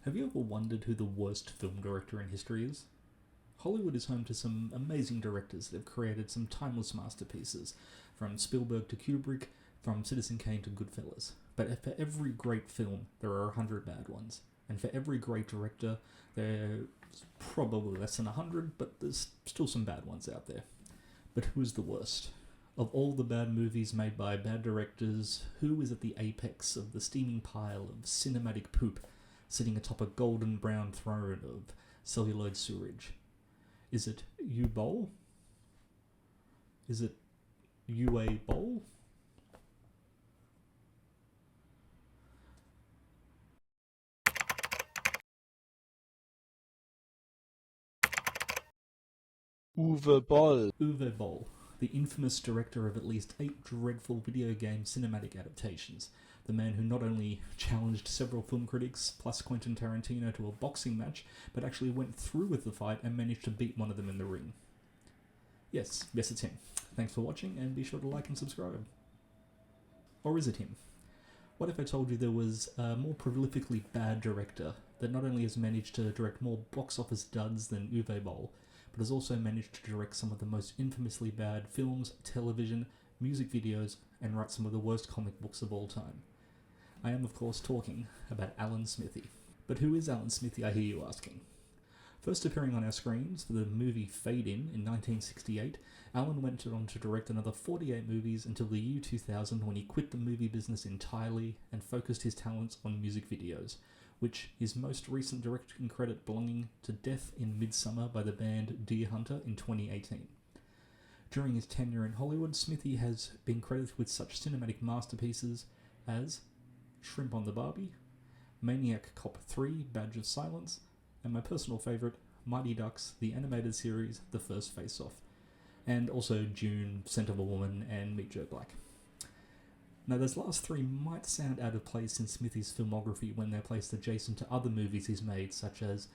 Have you ever wondered who the worst film director in history is? Hollywood is home to some amazing directors that have created some timeless masterpieces, from Spielberg to Kubrick, from Citizen Kane to Goodfellas. But for every great film, there are 100 bad ones. And for every great director, there's probably less than 100, but there's still some bad ones out there. But who is the worst? Of all the bad movies made by bad directors, who is at the apex of the steaming pile of cinematic poop, sitting atop a golden brown throne of celluloid sewerage? Is it Boll? Is it Boll? Uwe Boll, the infamous director of at least 8 dreadful video game cinematic adaptations. The man who not only challenged several film critics, plus Quentin Tarantino, to a boxing match, but actually went through with the fight and managed to beat one of them in the ring. Yes, it's him. Thanks for watching, and be sure to like and subscribe. Or is it him? What if I told you there was a more prolifically bad director that not only has managed to direct more box office duds than Uwe Boll, but has also managed to direct some of the most infamously bad films, television, music videos, and write some of the worst comic books of all time? I am, of course, talking about Alan Smithee. But who is Alan Smithee, I hear you asking? First appearing on our screens for the movie Fade In 1968, Alan went on to direct another 48 movies until the year 2000, when he quit the movie business entirely and focused his talents on music videos, which his most recent directing credit belonging to Death in Midsummer by the band Deer Hunter in 2018. During his tenure in Hollywood, Smithee has been credited with such cinematic masterpieces as Shrimp on the Barbie, Maniac Cop 3, Badge of Silence, and my personal favourite, Mighty Ducks, the animated series, The First Face-Off, and also June, Scent of a Woman, and Meet Joe Black. Now, those last three might sound out of place in Smithee's filmography when they're placed adjacent to other movies he's made, such as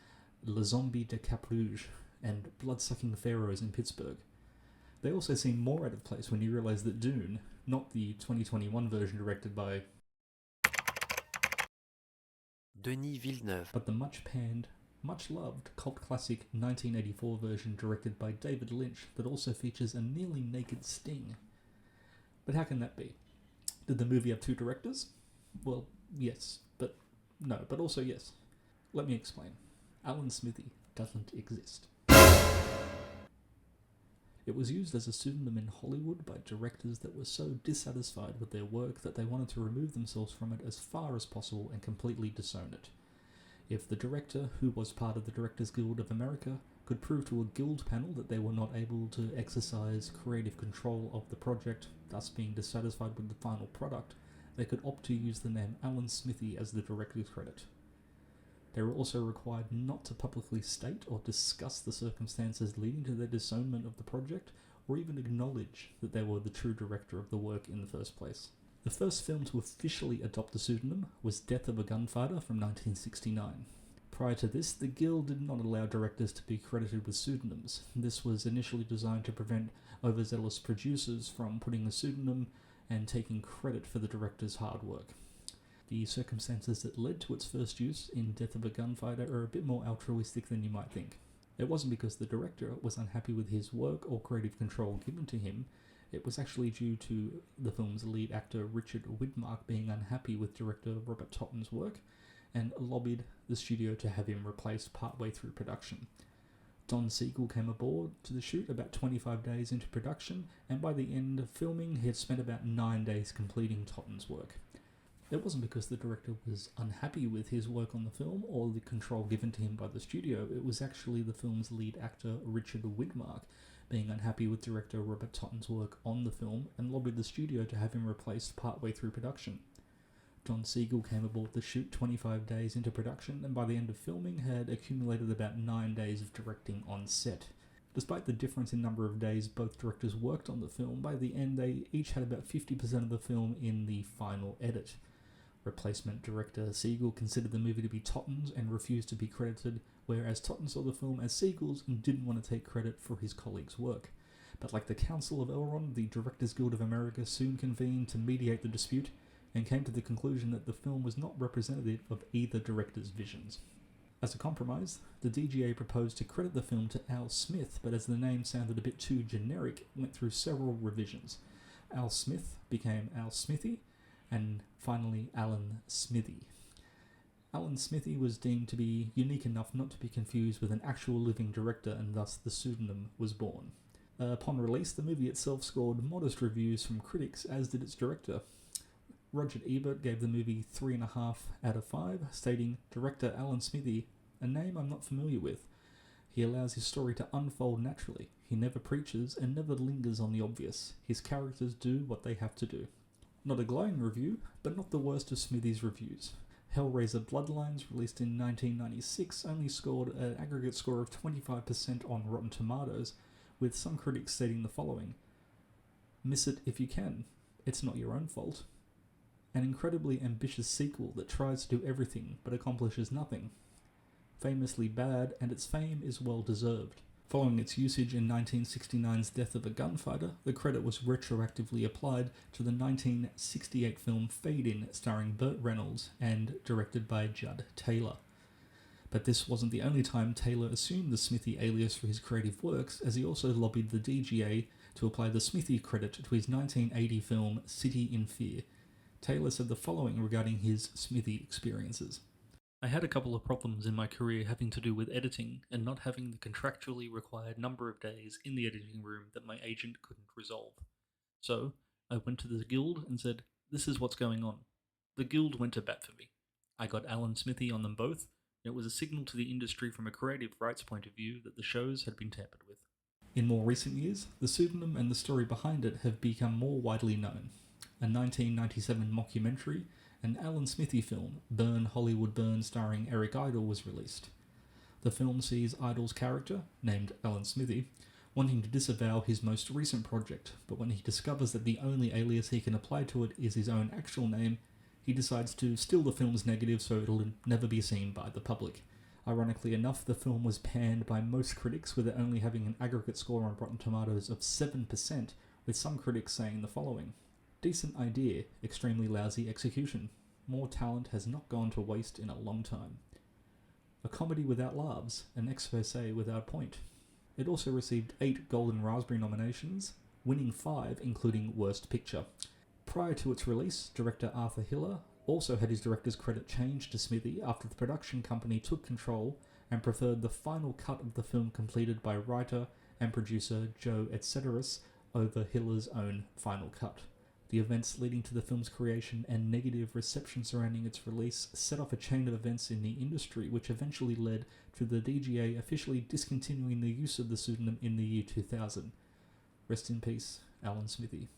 Le Zombie de Cap Rouge and Blood-Sucking Pharaohs in Pittsburgh. They also seem more out of place when you realise that Dune, not the 2021 version directed by Denis Villeneuve, but the much-panned, much-loved cult classic 1984 version directed by David Lynch that also features a nearly naked Sting. But how can that be? Did the movie have 2 directors? Well, yes, but no, but also yes. Let me explain. Alan Smithee doesn't exist. It was used as a pseudonym in Hollywood by directors that were so dissatisfied with their work that they wanted to remove themselves from it as far as possible and completely disown it. If the director, who was part of the Directors Guild of America, could prove to a guild panel that they were not able to exercise creative control of the project, thus being dissatisfied with the final product, they could opt to use the name Alan Smithee as the director's credit. They were also required not to publicly state or discuss the circumstances leading to their disownment of the project, or even acknowledge that they were the true director of the work in the first place. The first film to officially adopt the pseudonym was Death of a Gunfighter from 1969. Prior to this, the Guild did not allow directors to be credited with pseudonyms. This was initially designed to prevent overzealous producers from putting a pseudonym and taking credit for the director's hard work. The circumstances that led to its first use in Death of a Gunfighter are a bit more altruistic than you might think. It wasn't because the director was unhappy with his work or creative control given to him. It was actually due to the film's lead actor Richard Widmark being unhappy with director Robert Totten's work and lobbied the studio to have him replaced partway through production. Don Siegel came aboard to the shoot about 25 days into production, and by the end of filming he had spent about 9 days completing Totten's work. It wasn't because the director was unhappy with his work on the film or the control given to him by the studio. It was actually the film's lead actor Richard Widmark being unhappy with director Robert Totten's work on the film and lobbied the studio to have him replaced partway through production. Don Siegel came aboard the shoot 25 days into production, and by the end of filming had accumulated about 9 days of directing on set. Despite the difference in number of days both directors worked on the film, by the end they each had about 50% of the film in the final edit. Replacement director Siegel considered the movie to be Totten's and refused to be credited, whereas Totten saw the film as Siegel's and didn't want to take credit for his colleague's work. But like the Council of Elrond, the Directors Guild of America soon convened to mediate the dispute, and came to the conclusion that the film was not representative of either director's visions. As a compromise, the DGA proposed to credit the film to Al Smith, but as the name sounded a bit too generic, it went through several revisions. Al Smith became Al Smithy, and finally Alan Smithy. Alan Smithy was deemed to be unique enough not to be confused with an actual living director, and thus the pseudonym was born. Upon release, the movie itself scored modest reviews from critics, as did its director. Roger Ebert gave the movie 3.5 out of 5, stating, "Director Alan Smithy, a name I'm not familiar with. He allows his story to unfold naturally. He never preaches and never lingers on the obvious. His characters do what they have to do." Not a glowing review, but not the worst of Smithy's reviews. Hellraiser Bloodlines, released in 1996, only scored an aggregate score of 25% on Rotten Tomatoes, with some critics stating the following: "Miss it if you can. It's not your own fault." An incredibly ambitious sequel that tries to do everything but accomplishes nothing. Famously bad, and its fame is well deserved. Following its usage in 1969's Death of a Gunfighter, the credit was retroactively applied to the 1968 film Fade-In, starring Burt Reynolds and directed by Judd Taylor. But this wasn't the only time Taylor assumed the Smithy alias for his creative works, as he also lobbied the DGA to apply the Smithy credit to his 1980 film City in Fear. Taylor said the following regarding his Smithy experiences: "I had a couple of problems in my career having to do with editing and not having the contractually required number of days in the editing room that my agent couldn't resolve. So, I went to the guild and said, 'This is what's going on.' The guild went to bat for me. I got Alan Smithy on them both, and it was a signal to the industry from a creative rights point of view that the shows had been tampered with." In more recent years, the pseudonym and the story behind it have become more widely known. A 1997 mockumentary, an Alan Smithy film, Burn, Hollywood Burn, starring Eric Idle, was released. The film sees Idle's character, named Alan Smithy, wanting to disavow his most recent project, but when he discovers that the only alias he can apply to it is his own actual name, he decides to steal the film's negative so it'll never be seen by the public. Ironically enough, the film was panned by most critics, with it only having an aggregate score on Rotten Tomatoes of 7%, with some critics saying the following: "Decent idea, extremely lousy execution. More talent has not gone to waste in a long time. A comedy without laughs, an exposé without point." It also received 8 Golden Raspberry nominations, winning 5, including Worst Picture. Prior to its release, director Arthur Hiller also had his director's credit changed to Smithy after the production company took control and preferred the final cut of the film completed by writer and producer Joe Etceteris over Hiller's own final cut. The events leading to the film's creation and negative reception surrounding its release set off a chain of events in the industry, which eventually led to the DGA officially discontinuing the use of the pseudonym in the year 2000. Rest in peace, Alan Smithy.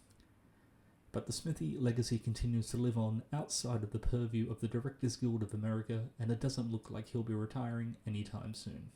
But the Smithy legacy continues to live on outside of the purview of the Directors Guild of America, and it doesn't look like he'll be retiring anytime soon.